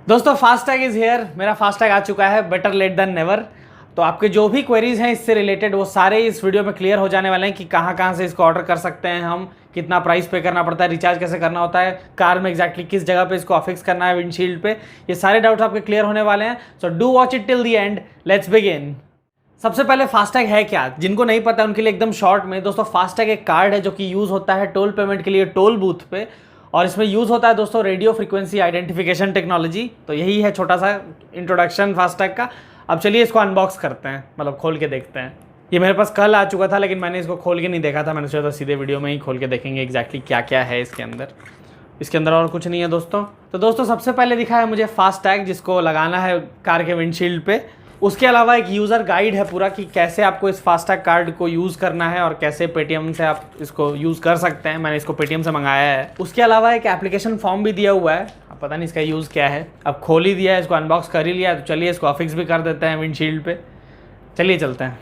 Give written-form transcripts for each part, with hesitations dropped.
दोस्तों FASTag is here. मेरा FASTag आ चुका है, बेटर लेट देन नेवर। तो आपके जो भी क्वेरीज हैं इससे रिलेटेड वो सारे इस वीडियो में क्लियर हो जाने वाले हैं कि कहाँ से इसको ऑर्डर कर सकते हैं हम, कितना प्राइस पे करना पड़ता है, रिचार्ज कैसे करना होता है, कार में एग्जैक्टली किस जगह पे इसको अफिक्स करना है विंडशील्ड पे। ये सारे डाउट्स आपके क्लियर होने वाले हैं। So do watch it till the end. Let's begin. सबसे पहले फास्टैग है क्या, जिनको नहीं पता उनके लिए एकदम शॉर्ट में। दोस्तों फास्टैग एक कार्ड है जो कि यूज़ होता है टोल पेमेंट के लिए टोल बूथ पे, और इसमें यूज़ होता है दोस्तों रेडियो फ्रीक्वेंसी आइडेंटिफिकेशन टेक्नोलॉजी। तो यही है छोटा सा इंट्रोडक्शन फास्टैग का। अब चलिए इसको अनबॉक्स करते हैं, मतलब खोल के देखते हैं। ये मेरे पास कल आ चुका था लेकिन मैंने इसको खोल के नहीं देखा था। मैंने सोचा सीधे वीडियो में ही खोल के देखेंगे एग्जैक्टली क्या क्या है इसके अंदर। इसके अंदर और कुछ नहीं है दोस्तों। तो दोस्तों सबसे पहले दिखा है मुझे फास्टैग, जिसको लगाना है कार के विंडशील्ड पे। उसके अलावा एक यूज़र गाइड है पूरा कि कैसे आपको इस फास्टैग कार्ड को यूज़ करना है और कैसे पेटीएम से आप इसको यूज़ कर सकते हैं। मैंने इसको पेटीएम से मंगाया है। उसके अलावा एक एप्लीकेशन फॉर्म भी दिया हुआ है, अब पता नहीं इसका यूज़ क्या है। अब खोल ही दिया है, इसको अनबॉक्स कर ही लिया, तो चलिए इसको अफिक्स भी कर देते हैं विंडशील्ड पे। चलिए चलते हैं।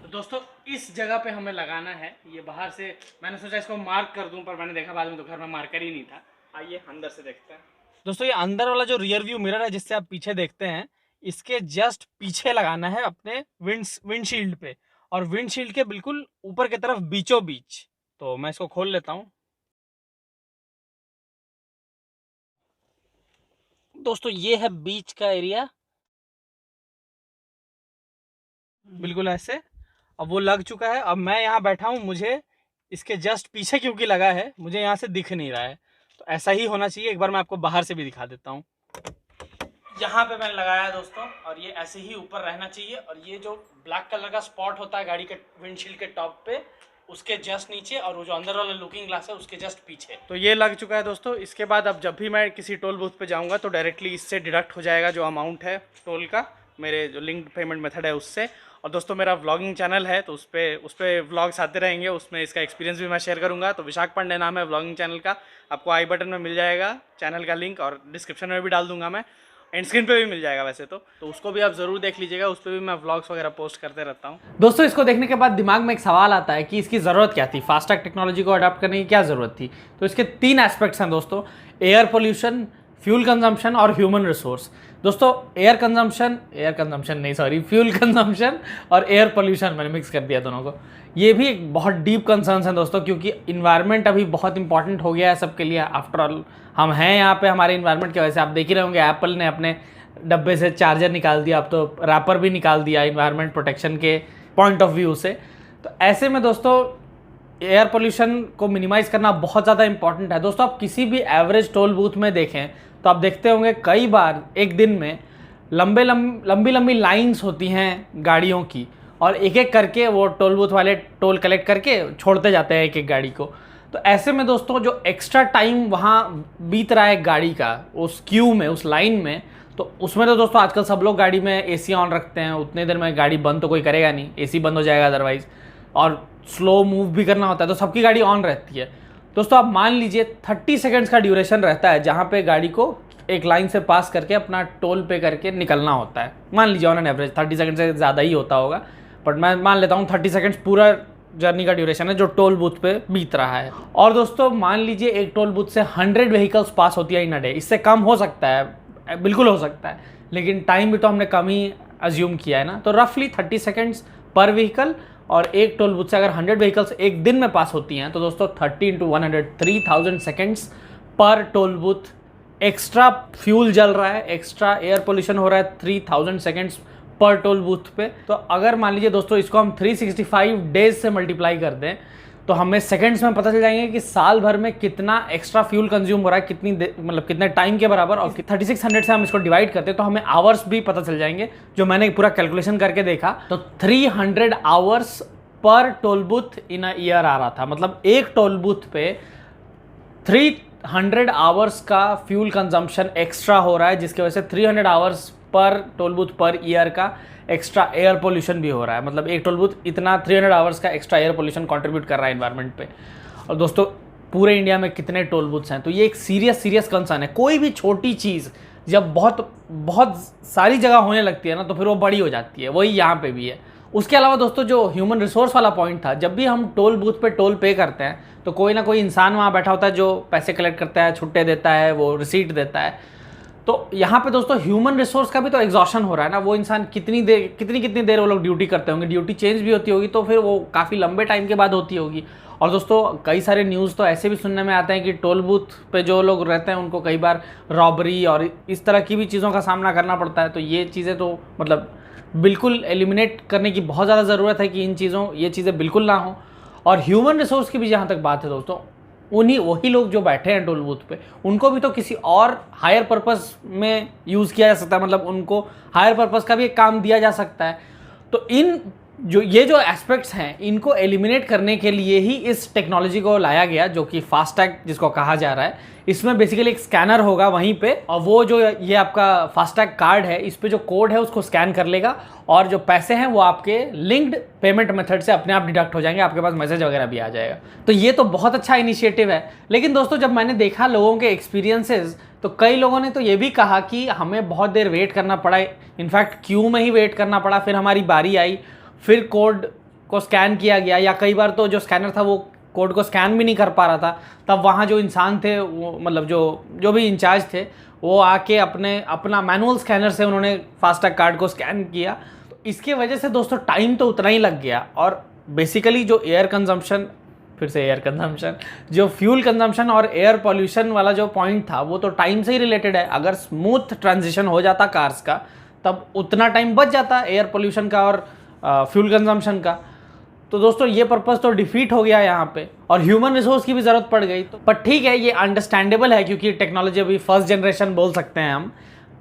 तो दोस्तों इस जगह पे हमें लगाना है। ये बाहर से मैंने सोचा इसको मार्क कर दूं, पर मैंने देखा बाद में तो घर में मार्कर ही नहीं था। आइए अंदर से देखते हैं। दोस्तों ये अंदर वाला जो रियर व्यू मिरर है जिससे आप पीछे देखते हैं, इसके जस्ट पीछे लगाना है अपने विंडशील्ड पे, और विंडशील्ड के बिल्कुल ऊपर की तरफ बीचों बीच। तो मैं इसको खोल लेता हूँ। दोस्तों ये है बीच का एरिया, बिल्कुल ऐसे। अब वो लग चुका है। अब मैं यहाँ बैठा हूँ, मुझे इसके जस्ट पीछे क्योंकि लगा है मुझे यहाँ से दिख नहीं रहा है, तो ऐसा ही होना चाहिए। एक बार मैं आपको बाहर से भी दिखा देता हूँ। यहाँ पे मैंने लगाया है दोस्तों, और ये ऐसे ही ऊपर रहना चाहिए। और ये जो ब्लैक कलर का स्पॉट होता है गाड़ी के विंडशील्ड के टॉप पे, उसके जस्ट नीचे, और वो जो अंदर वाला लुकिंग ग्लास है उसके जस्ट पीछे। तो ये लग चुका है दोस्तों। इसके बाद अब जब भी मैं किसी टोल बूथ पे जाऊँगा तो डायरेक्टली इससे डिडक्ट हो जाएगा जो अमाउंट है टोल का, मेरे जो लिंक्ड पेमेंट मेथड है उससे। और दोस्तों मेरा व्लॉगिंग चैनल है तो उस पर व्लॉग्स आते रहेंगे, उसमें इसका एक्सपीरियंस भी मैं शेयर करूँगा। तो विशाख पांडे नाम है व्लॉगिंग चैनल का, आपको आई बटन में मिल जाएगा चैनल का लिंक, और डिस्क्रिप्शन में भी डाल दूंगा मैं, एंड स्क्रीन पे भी मिल जाएगा वैसे तो उसको भी आप ज़रूर देख लीजिएगा। उस पर भी मैं व्लॉग्स वगैरह पोस्ट करते रहता हूँ। दोस्तों इसको देखने के बाद दिमाग में एक सवाल आता है कि इसकी ज़रूरत क्या थी, फास्टैग टेक्नोलॉजी को अडॉप्ट करने की क्या ज़रूरत थी। तो इसके 3 एस्पेक्ट्स हैं दोस्तों: एयर पोल्यूशन, फ्यूल कंजम्पशन और ह्यूमन रिसोर्स। दोस्तों फ्यूल कंजम्पशन और एयर पोल्यूशन, मैंने मिक्स कर दिया दोनों को। ये भी एक बहुत डीप कंसर्न्स है दोस्तों, क्योंकि इन्वायरमेंट अभी बहुत इंपॉर्टेंट हो गया है सबके लिए। आफ्टर ऑल हम हैं यहाँ पे हमारे इन्वायरमेंट की वजह से। आप देख ही रहे होंगे एप्पल ने अपने डब्बे से चार्जर निकाल दिया, अब तो रैपर भी निकाल दिया इन्वायरमेंट प्रोटेक्शन के पॉइंट ऑफ व्यू से। तो ऐसे में दोस्तों एयर पोल्यूशन को मिनिमाइज करना बहुत ज़्यादा इंपॉर्टेंट है। दोस्तों आप किसी भी एवरेज टोल बूथ में देखें तो आप देखते होंगे कई बार एक दिन में लंबी लाइंस होती हैं गाड़ियों की, और एक एक करके वो टोल बूथ वाले टोल कलेक्ट करके छोड़ते जाते हैं एक एक गाड़ी को। तो ऐसे में दोस्तों जो एक्स्ट्रा टाइम वहाँ बीत रहा है गाड़ी का उस क्यू में, उस लाइन में, तो उसमें तो दोस्तों आजकल सब लोग गाड़ी में एसी ऑन रखते हैं। उतने देर में गाड़ी बंद तो कोई करेगा नहीं, एसी बंद हो जाएगा अदरवाइज, और स्लो मूव भी करना होता है तो सबकी गाड़ी ऑन रहती है। दोस्तों आप मान लीजिए 30 सेकेंड्स का ड्यूरेशन रहता है जहाँ पे गाड़ी को एक लाइन से पास करके अपना टोल पे करके निकलना होता है। मान लीजिए ऑन एन एवरेज 30 सेकेंड से ज़्यादा ही होता होगा, बट मैं मान लेता हूँ 30 सेकेंड्स पूरा जर्नी का ड्यूरेशन है जो टोल बूथ पे बीत रहा है। और दोस्तों मान लीजिए एक टोल बूथ से 100 व्हीकल्स पास होती है इन अ डे। इससे कम हो सकता है, बिल्कुल हो सकता है, लेकिन टाइम भी तो हमने कम ही अज्यूम किया है ना। तो रफली 30 सेकेंड्स पर व्हीकल, और एक टोल बूथ से अगर 100 व्हीकल्स एक दिन में पास होती हैं तो दोस्तों 30 × 100 3000 सेकेंड्स पर टोल बूथ एक्स्ट्रा फ्यूल जल रहा है, एक्स्ट्रा एयर पोल्यूशन हो रहा है 3000 सेकेंड्स पर टोल बूथ पे। तो अगर मान लीजिए दोस्तों इसको हम 365 डेज से मल्टीप्लाई कर दें तो हमें सेकंड्स में पता चल जाएंगे कि साल भर में कितना एक्स्ट्रा फ्यूल कंज्यूम हो रहा है, कितने टाइम के बराबर। और 3600 से हम इसको डिवाइड करते हैं तो हमें आवर्स भी पता चल जाएंगे, जो मैंने पूरा कैलकुलेशन करके देखा। तो 300 आवर्स पर toll booth in a year आ रहा था। मतलब एक टोल बूथ पे 300 आवर्स का फ्यूल कंजम्पशन एक्स्ट्रा हो रहा है, जिसकी वजह से 300 आवर्स पर टोल बूथ पर ईयर का एक्स्ट्रा एयर पोल्यूशन भी हो रहा है। मतलब एक टोल बूथ इतना 300 आवर्स का एक्स्ट्रा एयर पोल्यूशन कंट्रीब्यूट कर रहा है एनवायरनमेंट पे। और दोस्तों पूरे इंडिया में कितने टोल बूथ्स हैं, तो ये एक सीरियस कंसर्न है। कोई भी छोटी चीज़ जब बहुत सारी जगह होने लगती है ना तो फिर वो बड़ी हो जाती है, वही यहाँ पे भी है। उसके अलावा दोस्तों जो ह्यूमन रिसोर्स वाला पॉइंट था, जब भी हम टोल बूथ पे टोल पे करते हैं तो कोई ना कोई इंसान वहाँ बैठा होता है जो पैसे कलेक्ट करता है, छुट्टे देता है, वो रिसीट देता है। तो यहाँ पे दोस्तों ह्यूमन रिसोर्स का भी तो एग्जॉशन हो रहा है ना। वो इंसान कितनी देर वो लोग ड्यूटी करते होंगे, ड्यूटी चेंज भी होती होगी तो फिर वो काफ़ी लंबे टाइम के बाद होती होगी। और दोस्तों कई सारे न्यूज़ तो ऐसे भी सुनने में आते हैं कि टोल बूथ पे जो लोग रहते हैं उनको कई बार रॉबरी और इस तरह की भी चीज़ों का सामना करना पड़ता है। तो ये चीज़ें तो मतलब बिल्कुल एलिमिनेट करने की बहुत ज़्यादा ज़रूरत है कि ये चीज़ें बिल्कुल ना हो। और ह्यूमन रिसोर्स की भी जहाँ तक बात है दोस्तों, वही लोग जो बैठे हैं टोल बूथ पे, उनको भी तो किसी और हायर पर्पस में यूज़ किया जा सकता है, मतलब उनको हायर पर्पस का भी एक काम दिया जा सकता है। तो ये जो एस्पेक्ट्स हैं इनको एलिमिनेट करने के लिए ही इस टेक्नोलॉजी को लाया गया, जो कि फास्टैग जिसको कहा जा रहा है। इसमें बेसिकली एक स्कैनर होगा वहीं पे, और वो जो ये आपका फास्टैग कार्ड है इस पे जो कोड है उसको स्कैन कर लेगा, और जो पैसे हैं वो आपके लिंक्ड पेमेंट मेथड से अपने आप डिडक्ट हो जाएंगे, आपके पास मैसेज वगैरह भी आ जाएगा। तो ये तो बहुत अच्छा इनिशिएटिव है। लेकिन दोस्तों जब मैंने देखा लोगों के एक्सपीरियंसेस, तो कई लोगों ने तो ये भी कहा कि हमें बहुत देर वेट करना पड़ा, इनफैक्ट क्यू में ही वेट करना पड़ा, फिर हमारी बारी आई, फिर कोड को स्कैन किया गया, या कई बार तो जो स्कैनर था वो कोड को स्कैन भी नहीं कर पा रहा था। तब वहाँ जो इंसान थे वो मतलब जो भी इंचार्ज थे वो आके अपना मैनुअल स्कैनर से उन्होंने फास्टैग कार्ड को स्कैन किया। तो इसके वजह से दोस्तों टाइम तो उतना ही लग गया। और बेसिकली जो जो फ्यूल कंजम्पशन और एयर पॉल्यूशन वाला जो पॉइंट था वो तो टाइम से ही रिलेटेड है। अगर स्मूथ ट्रांजिशन हो जाता कार्स का तब उतना टाइम बच जाता एयर पॉल्यूशन का और फ्यूल कंजम्पशन का। तो दोस्तों ये पर्पस तो डिफीट हो गया यहाँ पे, और ह्यूमन रिसोर्स की भी ज़रूरत पड़ गई। तो पर ठीक है, ये अंडरस्टैंडेबल है क्योंकि टेक्नोलॉजी अभी फर्स्ट जनरेशन बोल सकते हैं हम,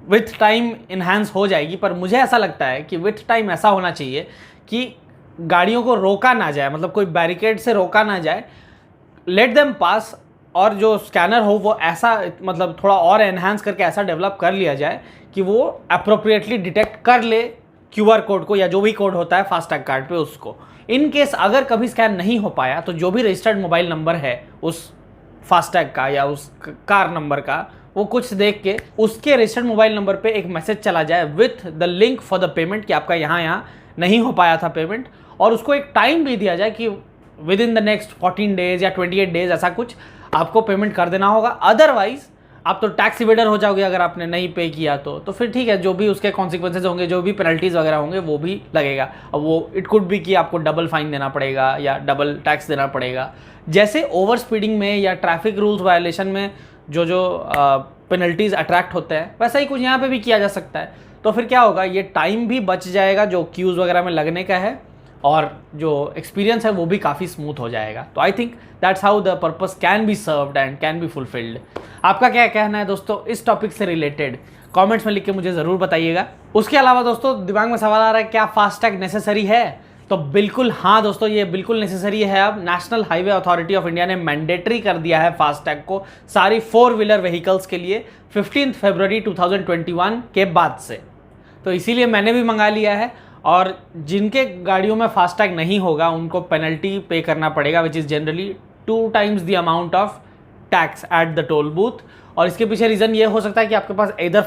विथ टाइम इन्हांस हो जाएगी। पर मुझे ऐसा लगता है कि विथ टाइम ऐसा होना चाहिए कि गाड़ियों को रोका ना जाए, मतलब कोई बैरिकेड से रोका ना जाए, लेट देम पास। और जो स्कैनर हो वो ऐसा मतलब थोड़ा और एनहांस करके ऐसा डेवलप कर लिया जाए कि वो अप्रोप्रिएटली डिटेक्ट कर ले QR कोड को, या जो भी कोड होता है फास्टैग कार्ड पे उसको। इन केस अगर कभी स्कैन नहीं हो पाया तो जो भी रजिस्टर्ड मोबाइल नंबर है उस फास्टैग का या उस कार नंबर का, वो कुछ देख के उसके रजिस्टर्ड मोबाइल नंबर पे एक मैसेज चला जाए with the link for the payment कि आपका यहाँ नहीं हो पाया था पेमेंट, और उसको एक टाइम भी दिया जाए कि with in the next 14 days या 28 डेज ऐसा कुछ आपको पेमेंट कर देना होगा। अदरवाइज आप तो टैक्स इवेडर हो जाओगे अगर आपने नहीं पे किया तो फिर ठीक है, जो भी उसके कॉन्सिक्वेंसेज होंगे, जो भी पेनल्टीज वगैरह होंगे वो भी लगेगा। अब वो इट कुड भी कि आपको डबल फाइन देना पड़ेगा या डबल टैक्स देना पड़ेगा। जैसे ओवर स्पीडिंग में या ट्रैफिक रूल्स वायलेशन में जो पेनल्टीज अट्रैक्ट होते हैं, वैसा ही कुछ यहाँ पे भी किया जा सकता है। तो फिर क्या होगा, ये टाइम भी बच जाएगा जो क्यूज़ वगैरह में लगने का है, और जो एक्सपीरियंस है वो भी काफ़ी स्मूथ हो जाएगा। तो I think that's how the purpose can be served and can be fulfilled. आपका क्या कहना है दोस्तों इस टॉपिक से रिलेटेड, कमेंट्स में लिख के मुझे ज़रूर बताइएगा। उसके अलावा दोस्तों दिमाग में सवाल आ रहा है क्या फास्टैग नेसेसरी है? तो बिल्कुल हाँ दोस्तों, ये बिल्कुल नेसेसरी है। अब national highway authority of India ने मैंडेटरी कर दिया है फास्टैग को सारी 4 व्हीलर व्हीकल्स के लिए 15 फरवरी 2021 के बाद से। तो इसीलिए मैंने भी मंगा लिया है, और जिनके गाड़ियों में फास्टैग नहीं होगा उनको पेनल्टी पे करना पड़ेगा, which is generally 2 times the amount of tax at the toll booth. और इसके पीछे रीज़न ये हो सकता है कि आपके पास इधर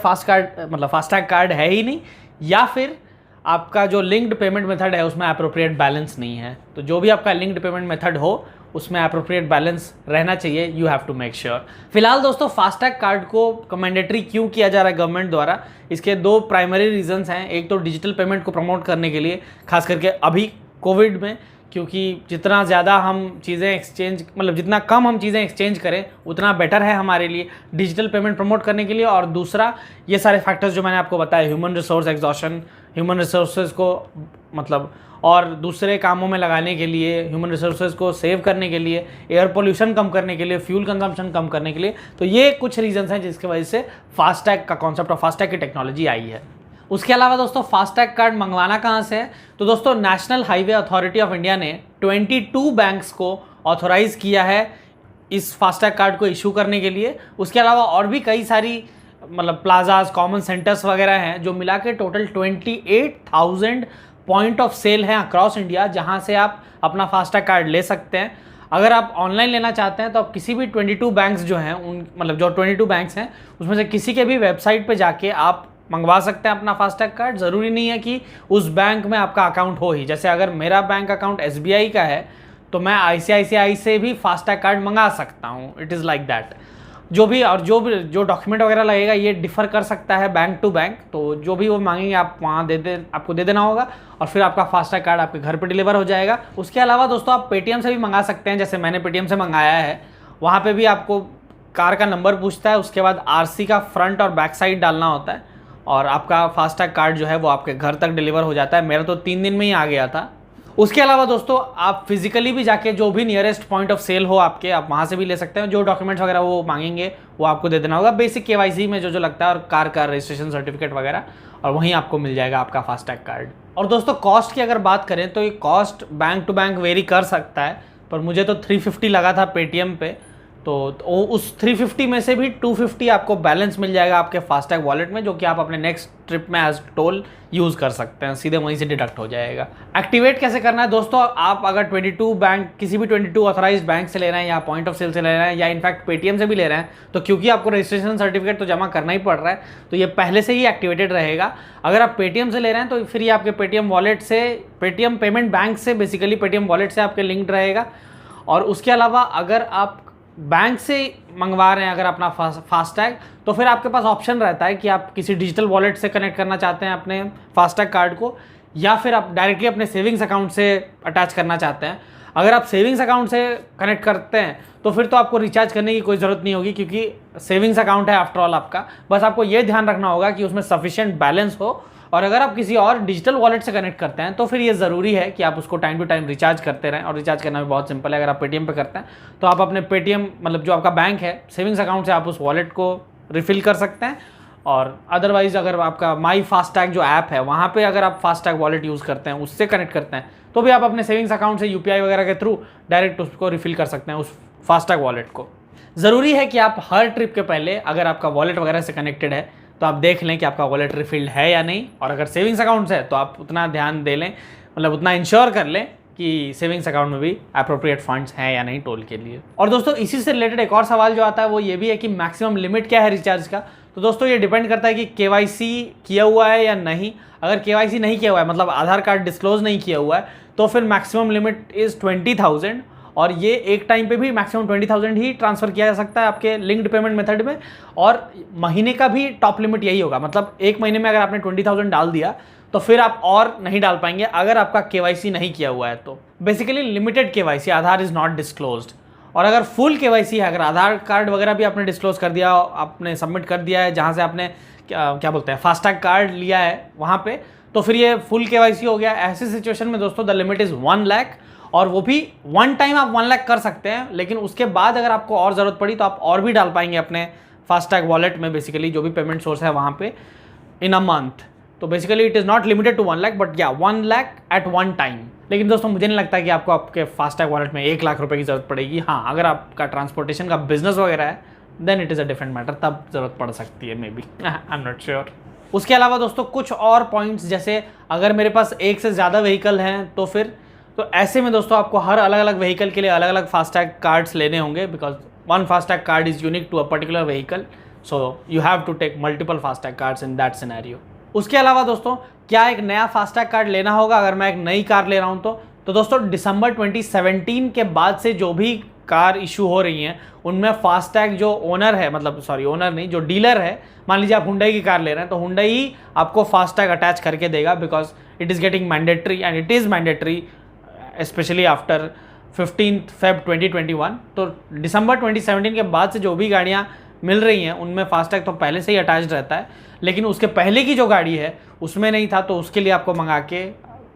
फास्टैग कार्ड है ही नहीं, या फिर आपका जो लिंक्ड पेमेंट मेथड है उसमें अप्रोप्रिएट बैलेंस नहीं है। तो जो भी आपका लिंक्ड पेमेंट मेथड हो उसमें अप्रोप्रिएट बैलेंस रहना चाहिए, you have to make sure. फिलहाल दोस्तों फास्टैग कार्ड को मैंडेटरी क्यों किया जा रहा है गवर्नमेंट द्वारा, इसके 2 प्राइमरी रीजंस हैं। एक तो डिजिटल पेमेंट को प्रमोट करने के लिए, खास करके अभी कोविड में, क्योंकि जितना ज़्यादा हम चीज़ें एक्सचेंज मतलब जितना कम हम चीज़ें एक्सचेंज करें उतना बेटर है हमारे लिए, डिजिटल पेमेंट प्रमोट करने के लिए। और दूसरा ये सारे फैक्टर्स जो मैंने आपको बताया, human resource exhaustion, human resources को मतलब और दूसरे कामों में लगाने के लिए, ह्यूमन रिसोर्सेज को सेव करने के लिए, एयर पोल्यूशन कम करने के लिए, फ्यूल कंजम्पशन कम करने के लिए। तो ये कुछ रीजंस हैं जिसकी वजह से फास्टैग का कॉन्सेप्ट और फास्टैग की टेक्नोलॉजी आई है। उसके अलावा दोस्तों फास्टैग कार्ड मंगवाना कहाँ से है? तो दोस्तों national highway authority of India ने 22 बैंक्स को ऑथोराइज़ किया है इस फास्टैग कार्ड को इशू करने के लिए। उसके अलावा और भी कई सारी मतलब प्लाजाज, कॉमन सेंटर्स वगैरह हैं जो मिला के टोटल 28,000 पॉइंट ऑफ सेल हैं अक्रॉस इंडिया, जहां से आप अपना फास्टैग कार्ड ले सकते हैं। अगर आप ऑनलाइन लेना चाहते हैं तो आप किसी भी 22 बैंक्स जो हैं उन मतलब जो 22 बैंक्स हैं उसमें से किसी के भी वेबसाइट पे जाके आप मंगवा सकते हैं अपना फास्टैग कार्ड। ज़रूरी नहीं है कि उस बैंक में आपका अकाउंट हो ही। जैसे अगर मेरा बैंक अकाउंट SBI का है तो मैं ICICI से भी फास्टैग कार्ड मंगा सकता हूँ, इट इज़ लाइक दैट। जो डॉक्यूमेंट वगैरह लगेगा ये डिफर कर सकता है बैंक टू बैंक, तो जो भी वो मांगेंगे आप वहाँ आपको दे देना होगा और फिर आपका फास्टैग कार्ड आपके घर पे डिलीवर हो जाएगा। उसके अलावा दोस्तों आप पेटीएम से भी मंगा सकते हैं, जैसे मैंने पेटीएम से मंगाया है। वहाँ पे भी आपको कार का नंबर पूछता है, उसके बाद आरसी का फ्रंट और बैक साइड डालना होता है और आपका फास्टैग कार्ड जो है वो आपके घर तक डिलीवर हो जाता है। मेरा तो 3 दिन में ही आ गया था। उसके अलावा दोस्तों आप फिजिकली भी जाके जो भी नियरेस्ट पॉइंट ऑफ सेल हो आपके, आप वहाँ से भी ले सकते हैं। जो डॉक्यूमेंट्स वगैरह वो मांगेंगे वो आपको दे देना होगा, बेसिक केवाईसी में जो लगता है, और कार का रजिस्ट्रेशन सर्टिफिकेट वगैरह, और वहीं आपको मिल जाएगा आपका फास्टैग कार्ड। और दोस्तों कॉस्ट की अगर बात करें तो ये cost bank to bank vary कर सकता है, पर मुझे तो 350 लगा था पेटीएम पे, तो उस 350 में से भी 250 आपको बैलेंस मिल जाएगा आपके फास्टैग वॉलेट में, जो कि आप अपने नेक्स्ट ट्रिप में एज टोल यूज़ कर सकते हैं, सीधे वहीं से डिडक्ट हो जाएगा। एक्टिवेट कैसे करना है दोस्तों, आप अगर 22 बैंक, किसी भी 22 ऑथराइज्ड बैंक से ले रहे हैं या पॉइंट ऑफ सेल से ले रहे हैं या इनफैक्ट पेटीएम से भी ले रहे हैं, तो क्योंकि आपको रजिस्ट्रेशन सर्टिफिकेट तो जमा करना ही पड़ रहा है, तो ये पहले से ही एक्टिवेटेड रहेगा। अगर आप पेटीएम से ले रहे हैं तो फिर ये आपके पेटीएम वॉलेट से, पेटीएम पेमेंट बैंक से, बेसिकली पेटीएम वॉलेट से आपके लिंक्ड रहेगा। और उसके अलावा अगर आप बैंक से मंगवा रहे हैं अगर अपना फास्टैग, तो फिर आपके पास ऑप्शन रहता है कि आप किसी डिजिटल वॉलेट से कनेक्ट करना चाहते हैं अपने फास्टैग कार्ड को, या फिर आप डायरेक्टली अपने सेविंग्स अकाउंट से अटैच करना चाहते हैं। अगर आप सेविंग्स अकाउंट से कनेक्ट करते हैं तो फिर तो आपको रिचार्ज करने की कोई ज़रूरत नहीं होगी, क्योंकि सेविंग्स अकाउंट है आफ्टर ऑल आपका। बस आपको ये ध्यान रखना होगा कि उसमें सफिशिएंट बैलेंस हो। और अगर आप किसी और डिजिटल वॉलेट से कनेक्ट करते हैं तो फिर ये ज़रूरी है कि आप उसको टाइम टू टाइम रिचार्ज करते रहें, और रिचार्ज करना भी बहुत सिंपल है। अगर आप पेटीएम पे करते हैं तो आप अपने पेटीएम, मतलब जो आपका बैंक है, सेविंग्स अकाउंट से आप उस वॉलेट को रिफ़िल कर सकते हैं। और अदरवाइज़ अगर आपका माई फास्टैग जो ऐप है, वहाँ पे अगर आप फास्टैग वॉलेट यूज़ करते हैं, उससे कनेक्ट करते हैं, तो भी आप अपने सेविंग्स अकाउंट से यूपीआई वगैरह के थ्रू डायरेक्ट उसको रिफ़िल कर सकते हैं, उस फास्टैग वॉलेट को। ज़रूरी है कि आप हर ट्रिप के पहले अगर आपका वॉलेट वगैरह से कनेक्टेड है तो आप देख लें कि आपका वॉलेट रिफिल्ड है या नहीं, और अगर सेविंग्स अकाउंट से है तो आप उतना ध्यान दे लें, मतलब उतना इंश्योर कर लें कि सेविंग्स अकाउंट में भी अप्रोप्रिएट फंड्स हैं या नहीं टोल के लिए। और दोस्तों इसी से रिलेटेड एक और सवाल जो आता है वो ये भी है कि मैक्सिमम लिमिट क्या है रिचार्ज का। तो दोस्तों ये डिपेंड करता है कि केवाईसी किया हुआ है या नहीं। अगर केवाईसी नहीं किया हुआ है, मतलब आधार कार्ड डिस्क्लोज नहीं किया हुआ है, तो फिर मैक्सिमम लिमिट इज़ 20,000, और ये एक टाइम पे भी मैक्सिमम 20,000 ही ट्रांसफ़र किया जा सकता है आपके लिंक्ड पेमेंट मेथड में। और महीने का भी टॉप लिमिट यही होगा, मतलब एक महीने में अगर आपने 20,000 डाल दिया तो फिर आप और नहीं डाल पाएंगे अगर आपका केवाईसी नहीं किया हुआ है। तो basically limited KYC, Aadhaar is not disclosed. और अगर फुल केवाईसी है, अगर आधार कार्ड वगैरह भी आपने डिस्क्लोज कर दिया, आपने सबमिट कर दिया है जहाँ से आपने क्या बोलते हैं फास्टैग कार्ड लिया है वहाँ पे, तो फिर ये फुल केवाईसी हो गया। ऐसी सिचुएशन में दोस्तों द लिमिट इज़ 1 लाख, और वो भी वन टाइम आप 1 लाख कर सकते हैं, लेकिन उसके बाद अगर आपको और ज़रूरत पड़ी तो आप और भी डाल पाएंगे अपने फास्टैग वॉलेट में, बेसिकली जो भी पेमेंट सोर्स है वहाँ पे, इन अ मंथ। तो basically it is not limited to 1 lakh, but या 1 लाख एट वन टाइम। लेकिन दोस्तों मुझे नहीं लगता कि आपको आपके फास्टैग वॉलेट में 1 लाख रुपए की ज़रूरत पड़ेगी। हाँ, अगर आपका ट्रांसपोर्टेशन का बिजनेस वगैरह है then it is a different matter, तब ज़रूरत पड़ सकती है maybe, I am not sure. उसके अलावा दोस्तों कुछ और पॉइंट्स, जैसे अगर मेरे पास एक से ज़्यादा व्हीकल हैं तो फिर, तो ऐसे में दोस्तों आपको हर अलग अलग व्हीकल के लिए अलग अलग फास्टैग कार्ड्स लेने होंगे, because one FASTag card is unique to a particular vehicle, so you have to take multiple FASTag cards in that scenario. उसके अलावा दोस्तों क्या एक नया फास्टैग कार्ड लेना होगा अगर मैं एक नई कार ले रहा हूँ तो दोस्तों दिसंबर 2017 के बाद से जो भी कार इशू हो रही हैं उनमें फास्टैग जो ओनर है, मतलब सॉरी ओनर नहीं, जो डीलर है, मान लीजिए आप हुंडई की कार ले रहे हैं तो हुंडई ही आपको फास्टैग अटैच करके देगा, because it is getting mandatory and it is mandatory specially after 15 Feb 2021। तो दिसंबर 2017 के बाद से जो भी गाड़ियाँ मिल रही हैं उनमें फास्टैग तो पहले से ही अटैच्ड रहता है, लेकिन उसके पहले की जो गाड़ी है उसमें नहीं था, तो उसके लिए आपको मंगा के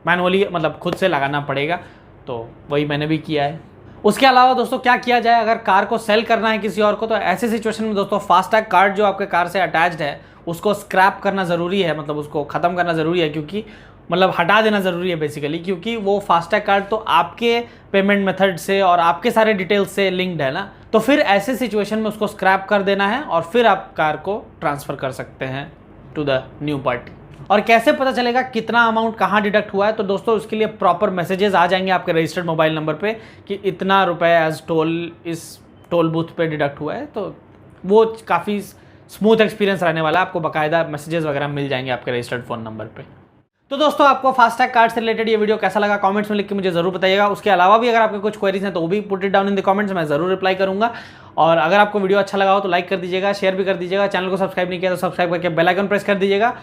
मैनुअली, मतलब खुद से लगाना पड़ेगा। तो वही मैंने भी किया है। उसके अलावा दोस्तों क्या किया जाए अगर कार को सेल करना है किसी और को, तो ऐसे सिचुएशन में दोस्तों फास्टैग कार्ड जो आपके कार से अटैच्ड है उसको स्क्रैप करना ज़रूरी है, मतलब उसको ख़त्म करना ज़रूरी है, क्योंकि मतलब हटा देना ज़रूरी है बेसिकली, क्योंकि वो फास्टैग कार्ड तो आपके पेमेंट मेथड से और आपके सारे डिटेल्स से लिंक्ड है ना। तो फिर ऐसे सिचुएशन में उसको स्क्रैप कर देना है और फिर आप कार को ट्रांसफ़र कर सकते हैं टू द न्यू पार्टी। और कैसे पता चलेगा कितना अमाउंट कहाँ डिडक्ट हुआ है, तो दोस्तों उसके लिए प्रॉपर मैसेजेस आ जाएंगे आपके रजिस्टर्ड मोबाइल नंबर पे कि इतना रुपए एज टोल इस टोल बूथ पे डिडक्ट हुआ है। तो वो काफ़ी स्मूथ एक्सपीरियंस रहने वाला है, आपको बाकायदा मैसेजेस वगैरह मिल जाएंगे आपके रजिस्टर्ड फ़ोन नंबर पे। तो दोस्तों आपको फास्टैग कार्ड से रिलेटेड ये वीडियो कैसा लगा कमेंट्स में लिख के मुझे जरूर बताइएगा। उसके अलावा भी अगर आपके कुछ क्वेरीज हैं तो वो भी put it down in the comments, मैं जरूर रिप्लाई करूंगा। और अगर आपको वीडियो अच्छा लगा हो तो लाइक कर दीजिएगा, शेयर भी कर दीजिएगा, चैनल को सब्सक्राइब नहीं किया तो सब्सक्राइब करके बेल आइकन प्रेस कर दीजिएगा।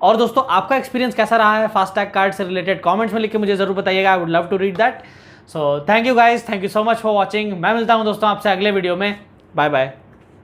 और दोस्तों आपका एक्सपीरियंस कैसा रहा है फास्टैग कार्ड से रिलेटेड कमेंट्स में लिख के मुझे जरूर बताइएगा। I would love to read that. So thank you guys, thank you so much for watching. मैं मिलता हूँ दोस्तों आपसे अगले वीडियो में। Bye bye.